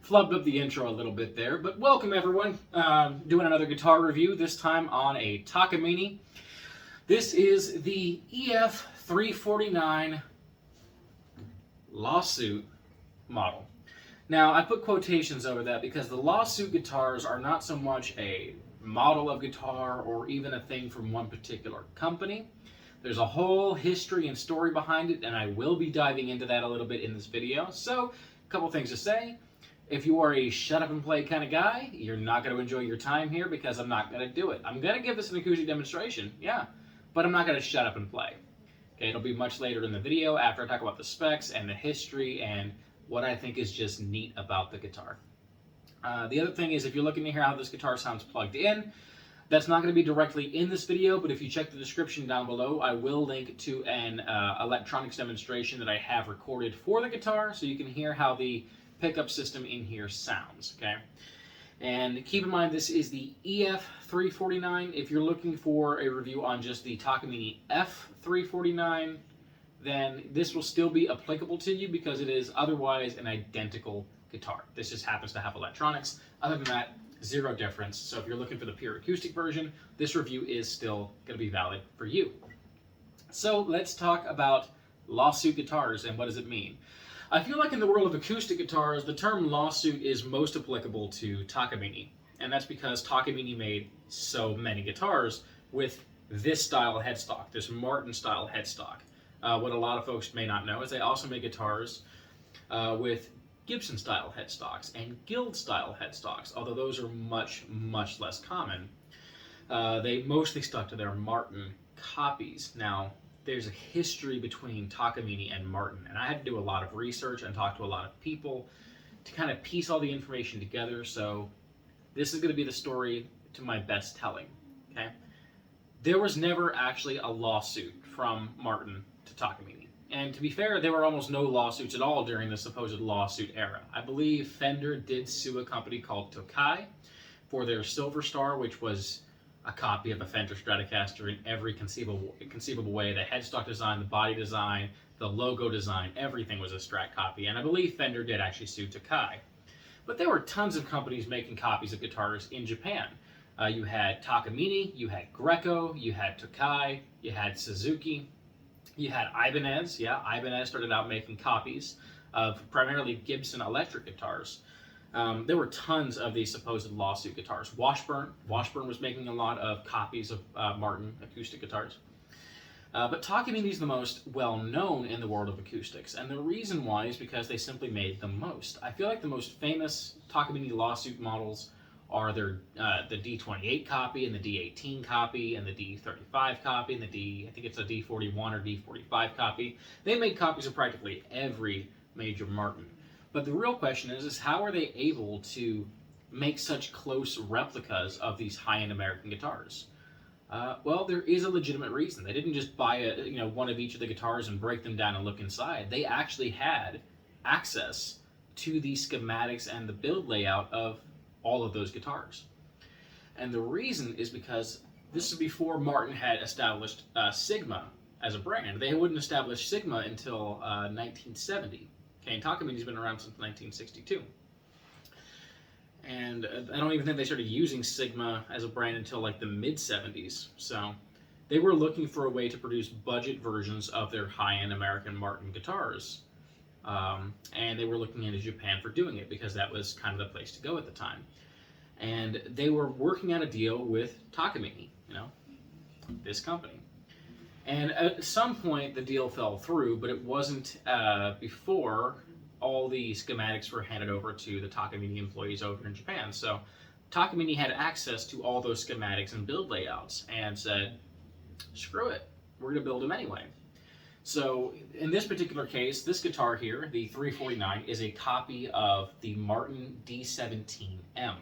Flubbed up the intro a little bit there, but welcome everyone. Doing another guitar review, this time on a Takamine. This is the EF-349 lawsuit model. Now, I put quotations over that because the lawsuit guitars are not so much a model of guitar or even a thing from one particular company. There's a whole history and story behind it, and I will be diving into that a little bit in this video. So, a couple things to say. If you are a shut up and play kind of guy, you're not going to enjoy your time here because I'm not going to do it. I'm going to give this an acoustic demonstration, yeah, but I'm not going to shut up and play. Okay, it'll be much later in the video after I talk about the specs and the history and what I think is just neat about the guitar. The other thing is, if you're looking to hear how this guitar sounds plugged in, that's not going to be directly in this video, but if you check the description down below, I will link to an electronics demonstration that I have recorded for the guitar so you can hear how the pickup system in here sounds, okay? And keep in mind, this is the EF-349. If you're looking for a review on just the Takamine F-349, then this will still be applicable to you because it is otherwise an identical guitar. This just happens to have electronics. Other than that, zero difference. So if you're looking for the pure acoustic version, this review is still going to be valid for you. So let's talk about lawsuit guitars and what does it mean. I feel like in the world of acoustic guitars, the term lawsuit is most applicable to Takamine. And that's because Takamine made so many guitars with this style headstock, this Martin style headstock. What a lot of folks may not know is they also make guitars with Gibson style headstocks and Guild style headstocks, although those are much, much less common. They mostly stuck to their Martin copies. Now, there's a history between Takamine and Martin, and I had to do a lot of research and talk to a lot of people to kind of piece all the information together, so this is going to be the story to my best telling, okay? There was never actually a lawsuit from Martin to Takamine, and to be fair, there were almost no lawsuits at all during the supposed lawsuit era. I believe Fender did sue a company called Tokai for their Silver Star, which was a copy of a Fender Stratocaster in every conceivable way. The headstock design, the body design, the logo design, everything was a Strat copy. And I believe Fender did actually sue Tokai. But there were tons of companies making copies of guitars in Japan. You had Takamine, you had Greco, you had Tokai, you had Suzuki, you had Ibanez. Yeah, Ibanez started out making copies of primarily Gibson electric guitars. There were tons of these supposed lawsuit guitars. Washburn was making a lot of copies of Martin acoustic guitars. But Takamine is the most well-known in the world of acoustics, and the reason why is because they simply made the most. I feel like the most famous Takamine lawsuit models are the D28 copy and the D18 copy and the D35 copy and I think it's a D41 or D45 copy. They made copies of practically every major Martin. But the real question is how are they able to make such close replicas of these high-end American guitars? Well, there is a legitimate reason. They didn't just buy one of each of the guitars and break them down and look inside. They actually had access to the schematics and the build layout of all of those guitars. And the reason is because this is before Martin had established Sigma as a brand. They wouldn't establish Sigma until 1970. Okay, and Takamine's been around since 1962. And I don't even think they started using Sigma as a brand until like the mid-70s. So they were looking for a way to produce budget versions of their high-end American Martin guitars. And they were looking into Japan for doing it because that was kind of the place to go at the time. And they were working out a deal with Takamine, this company. And at some point, the deal fell through, but it wasn't before all the schematics were handed over to the Takamine employees over in Japan. So Takamine had access to all those schematics and build layouts and said, screw it, we're going to build them anyway. So in this particular case, this guitar here, the 349, is a copy of the Martin D17M.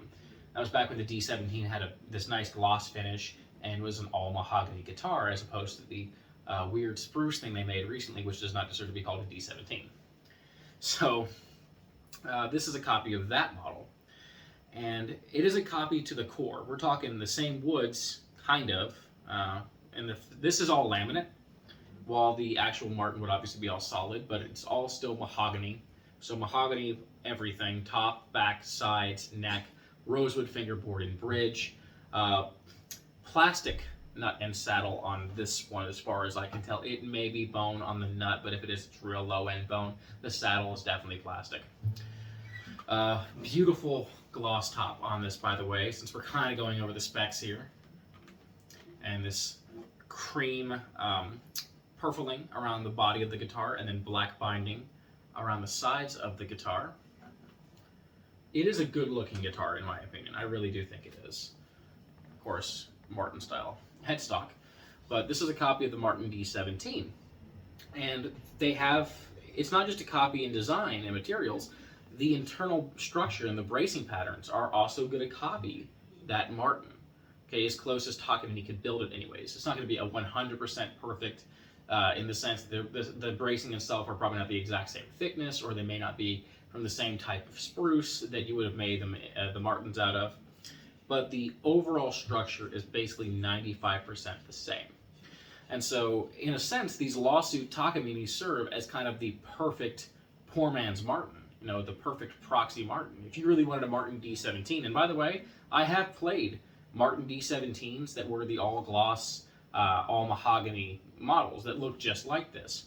That was back when the D17 had this nice gloss finish and was an all-mahogany guitar, as opposed to the weird spruce thing they made recently, which does not deserve to be called a D17. So this is a copy of that model, and it is a copy to the core. We're talking the same woods, kind of, and this is all laminate, while the actual Martin would obviously be all solid, but it's all still mahogany. So mahogany everything, top, back, sides, neck, rosewood fingerboard and bridge, plastic nut and saddle on this one as far as I can tell. It may be bone on the nut, but if it is, it's real low end bone. The saddle is definitely plastic. Beautiful gloss top on this, by the way, since we're kind of going over the specs here. And this cream purfling around the body of the guitar, and then black binding around the sides of the guitar. It is a good looking guitar in my opinion. I really do think it is. Of course, Martin style headstock. But this is a copy of the Martin D17. And they have, it's not just a copy in design and materials, the internal structure and the bracing patterns are also going to copy that Martin. Okay, as close as Takamine could build it anyways. It's not going to be a 100% perfect in the sense that the bracing itself are probably not the exact same thickness, or they may not be from the same type of spruce that you would have made them, the Martins out of. But the overall structure is basically 95% the same. And so, in a sense, these lawsuit Takamine serve as kind of the perfect poor man's Martin. You know, the perfect proxy Martin. If you really wanted a Martin D17, and by the way, I have played Martin D17s that were the all-gloss, all-mahogany models that look just like this.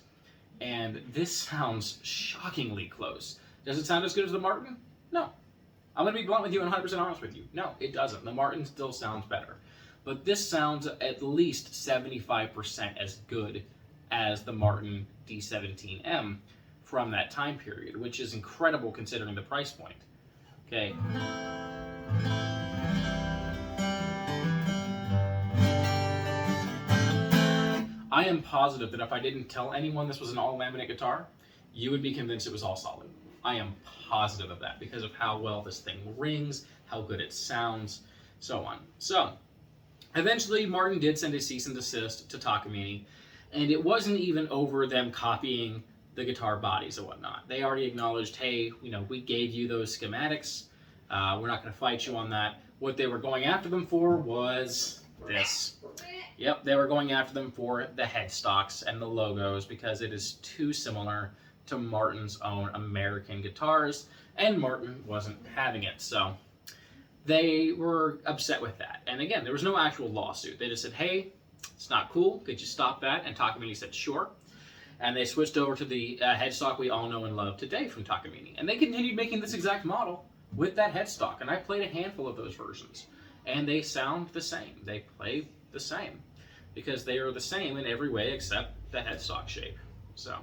And this sounds shockingly close. Does it sound as good as the Martin? No. I'm going to be blunt with you and 100% honest with you. No, it doesn't. The Martin still sounds better. But this sounds at least 75% as good as the Martin D17M from that time period, which is incredible considering the price point. Okay. I am positive that if I didn't tell anyone this was an all-laminate guitar, you would be convinced it was all solid. I am positive of that because of how well this thing rings, how good it sounds, so on. So, eventually Martin did send a cease and desist to Takamine, and it wasn't even over them copying the guitar bodies and whatnot. They already acknowledged, hey, you know, we gave you those schematics, we're not going to fight you on that. What they were going after them for was this. Yep, they were going after them for the headstocks and the logos because it is too similar to Martin's own American guitars, and Martin wasn't having it. So they were upset with that. And again, there was no actual lawsuit. They just said, hey, it's not cool. Could you stop that? And Takamine said, sure. And they switched over to the headstock we all know and love today from Takamine. And they continued making this exact model with that headstock. And I played a handful of those versions. And they sound the same. They play the same. Because they are the same in every way except the headstock shape. So,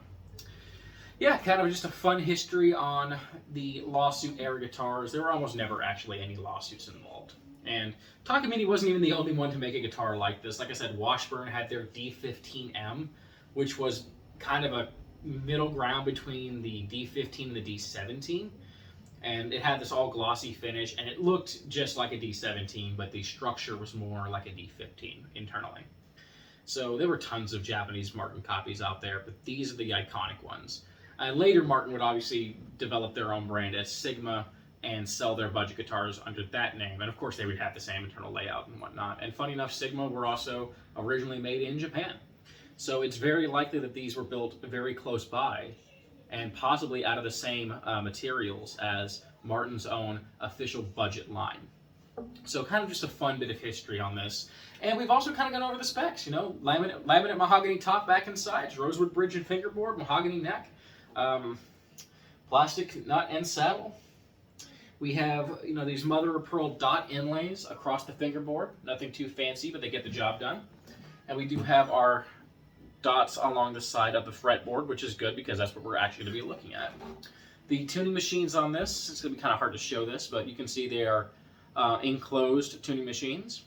yeah, kind of just a fun history on the lawsuit era guitars. There were almost never actually any lawsuits involved. And Takamine wasn't even the only one to make a guitar like this. Like I said, Washburn had their D15M, which was kind of a middle ground between the D15 and the D17. And it had this all glossy finish, and it looked just like a D17, but the structure was more like a D15 internally. So there were tons of Japanese Martin copies out there, but these are the iconic ones. Later, Martin would obviously develop their own brand as Sigma and sell their budget guitars under that name. And of course, they would have the same internal layout and whatnot. And funny enough, Sigma were also originally made in Japan. So it's very likely that these were built very close by and possibly out of the same materials as Martin's own official budget line. So kind of just a fun bit of history on this. And we've also kind of gone over the specs, you know, laminate mahogany top, back, and sides, rosewood bridge and fingerboard, mahogany neck, plastic nut and saddle. We have, you know, these mother of pearl dot inlays across the fingerboard. Nothing too fancy, but they get the job done. And we do have our dots along the side of the fretboard, which is good because that's what we're actually going to be looking at. The tuning machines on this, it's going to be kind of hard to show this, but you can see they are enclosed tuning machines.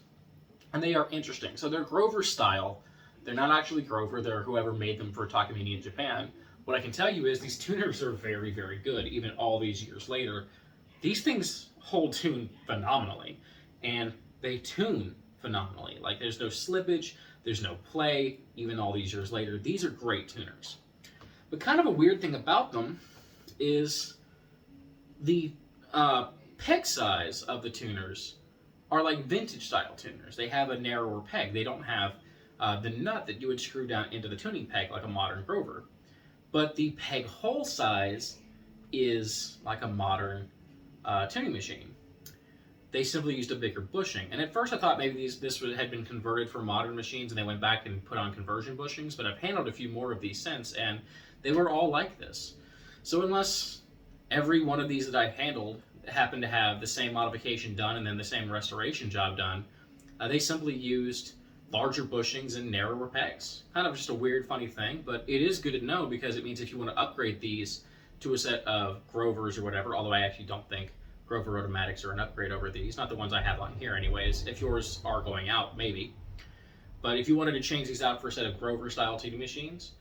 And they are interesting. So they're Grover style. They're not actually Grover. They're whoever made them for Takamine in Japan. What I can tell you is these tuners are very, very good, even all these years later. These things hold tune phenomenally. And they tune phenomenally. Like, there's no slippage. There's no play, even all these years later. These are great tuners. But kind of a weird thing about them is the peg size of the tuners are like vintage style tuners. They have a narrower peg. They don't have the nut that you would screw down into the tuning peg like a modern Grover. But the peg hole size is like a modern tuning machine. They simply used a bigger bushing. And at first I thought maybe this had been converted for modern machines and they went back and put on conversion bushings, but I've handled a few more of these since, and they were all like this. So unless every one of these that I've handled happened to have the same modification done and then the same restoration job done, they simply used larger bushings and narrower pegs. Kind of just a weird, funny thing, but it is good to know because it means if you want to upgrade these to a set of Grovers or whatever, although I actually don't think Grover automatics are an upgrade over these, not the ones I have on here anyways. If yours are going out, maybe. But if you wanted to change these out for a set of Grover style tuning machines,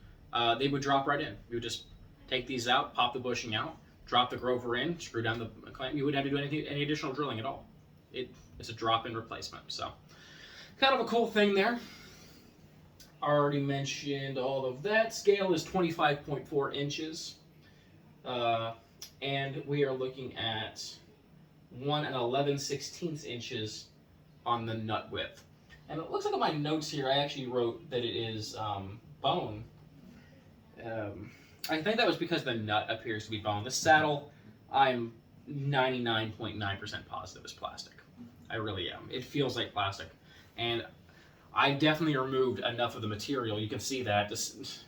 they would drop right in. You would just take these out, pop the bushing out, drop the Grover in, screw down the clamp. You wouldn't have to do any additional drilling at all. It's a drop-in replacement. So kind of a cool thing there. Already mentioned all of that. Scale is 25.4 inches. And we are looking at 1 11/16 inches on the nut width. And it looks like on my notes here, I actually wrote that it is bone. I think that was because the nut appears to be bone. The saddle, I'm 99.9% positive is plastic. I really am. It feels like plastic. And I definitely removed enough of the material. You can see that,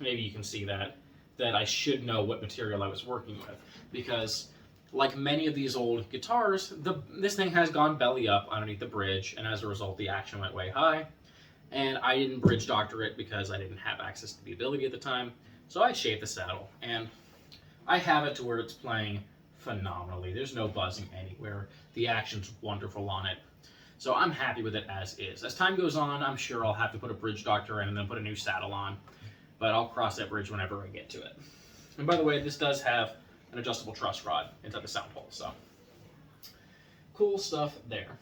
maybe you can see that I should know what material I was working with. Because like many of these old guitars, this thing has gone belly up underneath the bridge, and as a result, the action went way high. And I didn't bridge doctor it because I didn't have access to the ability at the time. So I shaved the saddle, and I have it to where it's playing phenomenally. There's no buzzing anywhere. The action's wonderful on it. So I'm happy with it as is. As time goes on, I'm sure I'll have to put a bridge doctor in and then put a new saddle on. But I'll cross that bridge whenever I get to it. And by the way, this does have an adjustable truss rod inside the sound hole, so cool stuff there.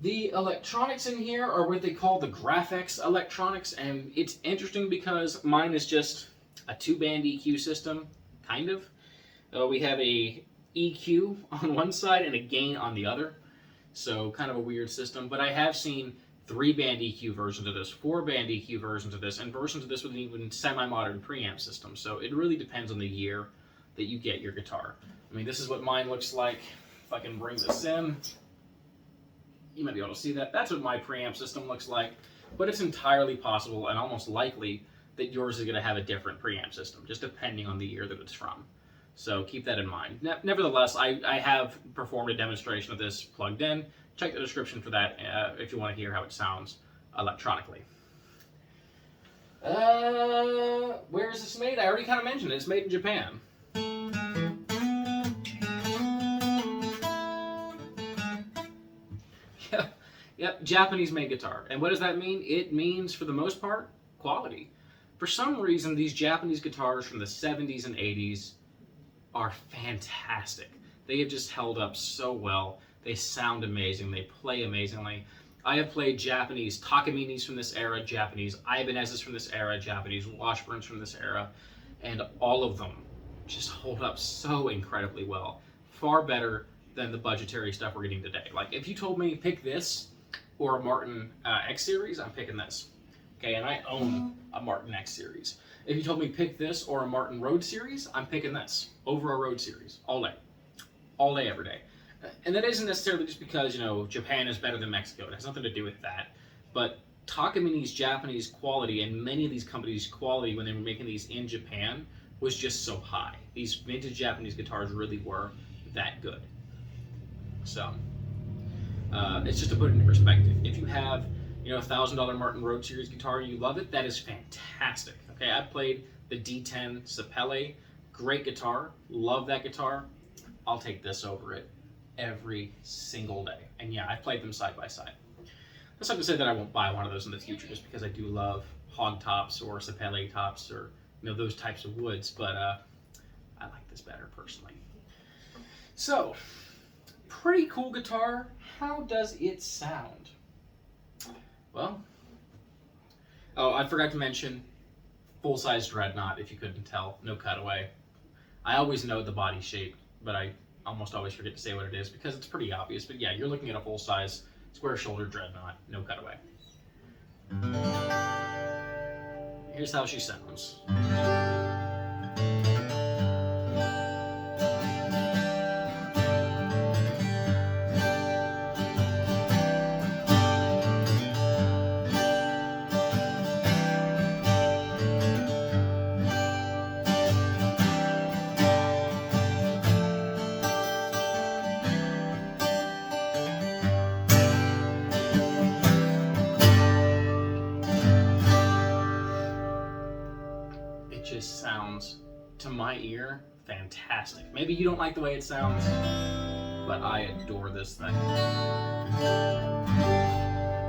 The electronics in here are what they call the Graphics electronics, and it's interesting because mine is just a 2-band EQ system, kind of. We have a EQ on one side and a gain on the other, so kind of a weird system, but I have seen 3-band EQ versions of this, 4-band EQ versions of this, and versions of this with an even semi-modern preamp system. So it really depends on the year that you get your guitar. I mean, this is what mine looks like. If I can bring this in, you might be able to see that. That's what my preamp system looks like. But it's entirely possible and almost likely that yours is going to have a different preamp system, just depending on the year that it's from. So keep that in mind. Nevertheless, I have performed a demonstration of this plugged in. Check the description for that if you want to hear how it sounds electronically. Where is this made? I already kind of mentioned it. It's made in Japan. Yep, Japanese-made guitar. And what does that mean? It means, for the most part, quality. For some reason, these Japanese guitars from the 70s and 80s are fantastic. They have just held up so well. They sound amazing. They play amazingly. I have played Japanese Takamines from this era, Japanese Ibanez's from this era, Japanese Washburns from this era, and all of them just hold up so incredibly well. Far better than the budgetary stuff we're getting today. Like, if you told me pick this or a Martin X Series, I'm picking this. Okay, and I own a Martin X Series. If you told me pick this or a Martin Road Series, I'm picking this over a Road Series all day. All day, every day. And that isn't necessarily just because, you know, Japan is better than Mexico. It has nothing to do with that. But Takamine's Japanese quality and many of these companies' quality when they were making these in Japan was just so high. These vintage Japanese guitars really were that good. So, it's just to put it into perspective. If you have, you know, a $1,000 Martin Road Series guitar, you love it, that is fantastic. Okay, I played the D10 Sapele, great guitar, love that guitar. I'll take this over it every single day. And yeah, I've played them side by side. That's not to say that I won't buy one of those in the future, just because I do love hog tops or Sapele tops or, you know, those types of woods, but I like this better personally. So, pretty cool guitar. How does it sound? Well, oh, I forgot to mention full-size Dreadnought, if you couldn't tell, no cutaway. I always know the body shape, but I almost always forget to say what it is because it's pretty obvious. But yeah, you're looking at a full-size square-shouldered Dreadnought, no cutaway. Here's how she sounds. my ear, fantastic. Maybe you don't like the way it sounds, but I adore this thing.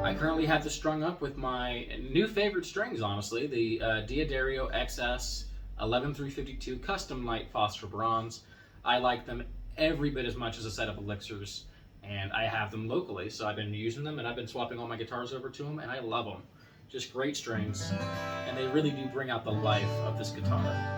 I currently have this strung up with my new favorite strings, honestly, the D'Addario XS 11352 Custom Light Phosphor Bronze. I like them every bit as much as a set of Elixirs, and I have them locally, so I've been using them, and I've been swapping all my guitars over to them, and I love them. Just great strings, and they really do bring out the life of this guitar.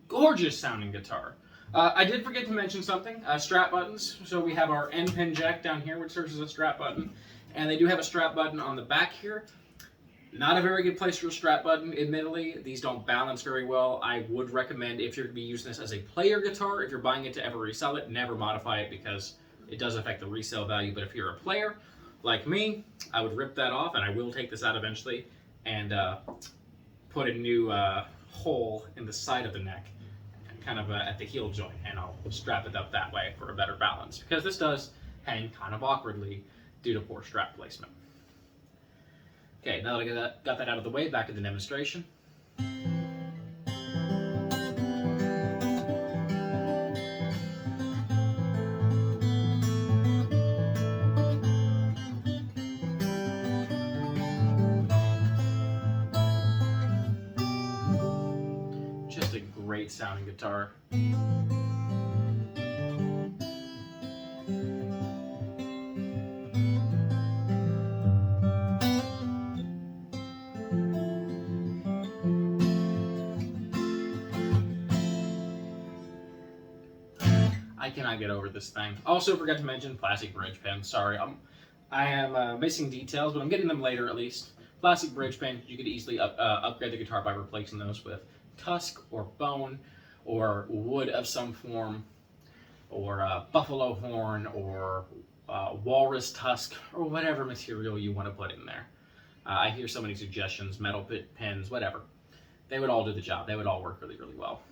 Gorgeous sounding guitar. I did forget to mention something, strap buttons. So we have our end pin jack down here, which serves as a strap button, and they do have a strap button on the back here. Not a very good place for a strap button, admittedly. These don't balance very well. I would recommend, if you're going to be using this as a player guitar, if you're buying it to ever resell it, never modify it because it does affect the resale value. But if you're a player like me, I would rip that off, and I will take this out eventually and put a new hole in the side of the neck, kind of at the heel joint, and I'll strap it up that way for a better balance, because this does hang kind of awkwardly due to poor strap placement. Okay, now that I got that out of the way, back to the demonstration. Just a great sounding guitar. I cannot get over this thing. Also forgot to mention plastic bridge pin. Sorry, I am missing details, but I'm getting them later at least. Plastic bridge pin, you could easily upgrade the guitar by replacing those with tusk or bone or wood of some form, or buffalo horn, or walrus tusk, or whatever material you want to put in there. I hear so many suggestions, metal pins, whatever. They would all do the job. They would all work really, really well.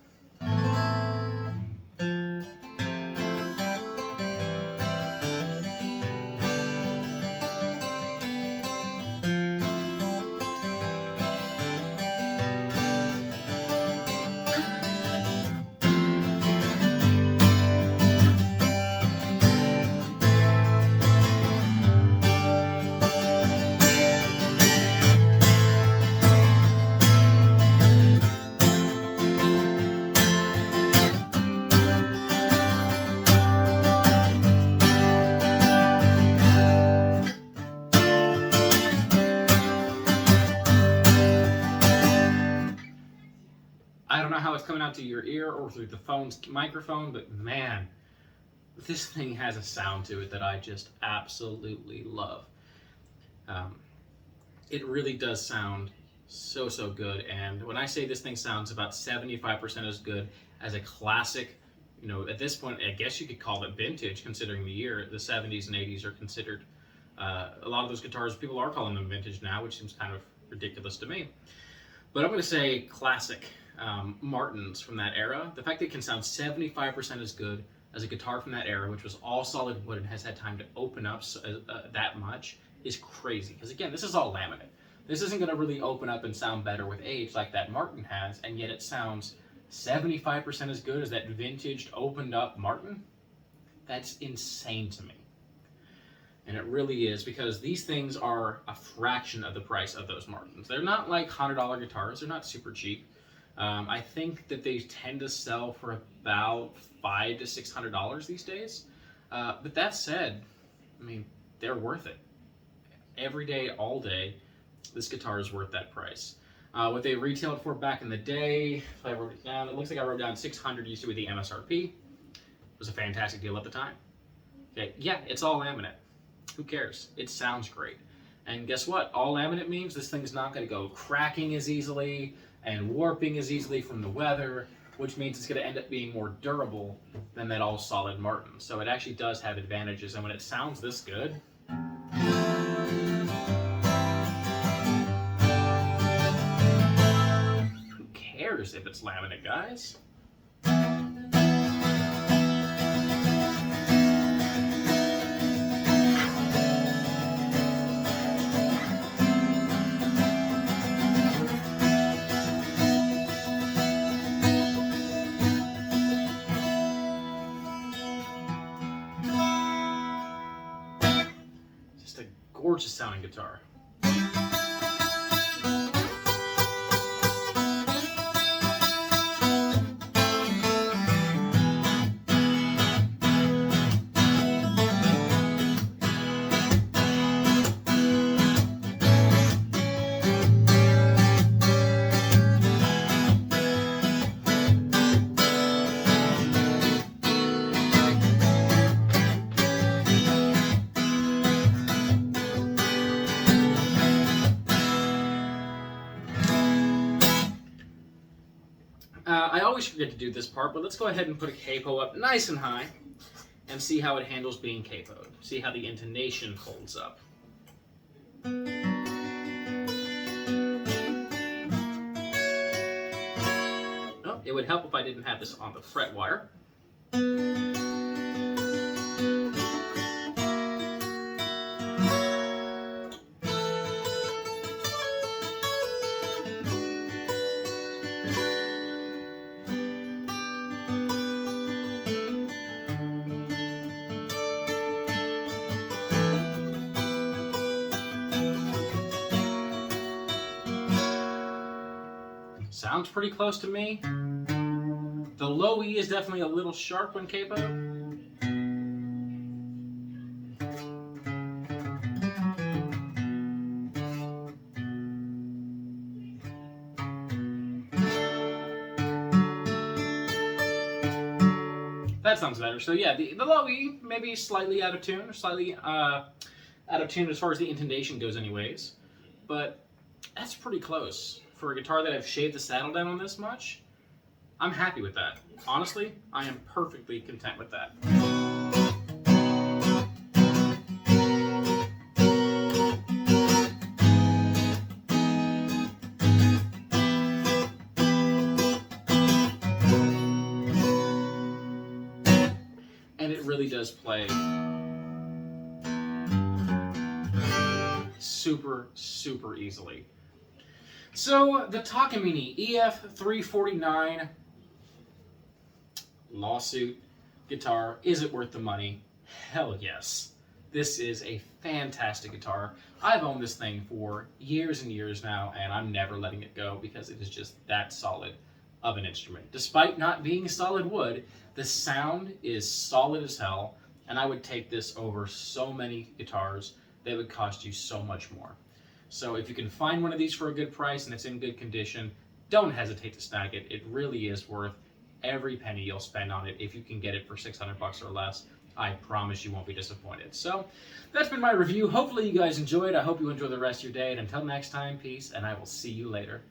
I don't know how it's coming out to your ear or through the phone's microphone, but man, this thing has a sound to it that I just absolutely love. It really does sound so good, and when I say this thing sounds about 75% as good as a classic, you know, at this point, I guess you could call it vintage, considering the year. The 70s and 80s are considered, a lot of those guitars, people are calling them vintage now, which seems kind of ridiculous to me. But I'm going to say classic. Martins from that era, the fact that it can sound 75% as good as a guitar from that era, which was all solid wood and has had time to open up that much, is crazy. Because again, this is all laminate. This isn't going to really open up and sound better with age like that Martin has, and yet it sounds 75% as good as that vintaged, opened up Martin. That's insane to me. And it really is, because these things are a fraction of the price of those Martins. They're not like $100 guitars. They're not super cheap. I think that they tend to sell for about $500 to $600 these days. But that said, I mean, they're worth it. Every day, all day, this guitar is worth that price. What they retailed for back in the day, if I wrote it down, it looks like I wrote down $600 used to be the MSRP. It was a fantastic deal at the time. Okay, yeah, it's all laminate. Who cares? It sounds great. And guess what? All laminate means this thing's not going to go cracking as easily and warping as easily from the weather which means it's going to end up being more durable than that all solid Martin. So it actually does have advantages, and when it sounds this good, who cares if it's laminate, guys? Just a gorgeous sounding guitar. I always forget to do this part, but let's go ahead and put a capo up nice and high and see how it handles being capoed. See how the intonation holds up. Oh, it would help if I didn't have this on the fret wire. Sounds pretty close to me. The low E is definitely a little sharp when capo. That sounds better. So yeah, the low E maybe slightly out of tune, or slightly out of tune as far as the intonation goes anyways. But that's pretty close. For a guitar that I've shaved the saddle down on this much, I'm happy with that. Honestly, I am perfectly content with that. And it really does play super, super easily. So, the Takamine EF-349 lawsuit guitar, is it worth the money? Hell yes. This is a fantastic guitar. I've owned this thing for years and years now, and I'm never letting it go because it is just that solid of an instrument. Despite not being solid wood, the sound is solid as hell, and I would take this over so many guitars that would cost you so much more. So if you can find one of these for a good price and it's in good condition, don't hesitate to snag it. It really is worth every penny you'll spend on it. If you can get it for $600 or less, I promise you won't be disappointed. So that's been my review. Hopefully you guys enjoyed. I hope you enjoy the rest of your day. And until next time, peace, and I will see you later.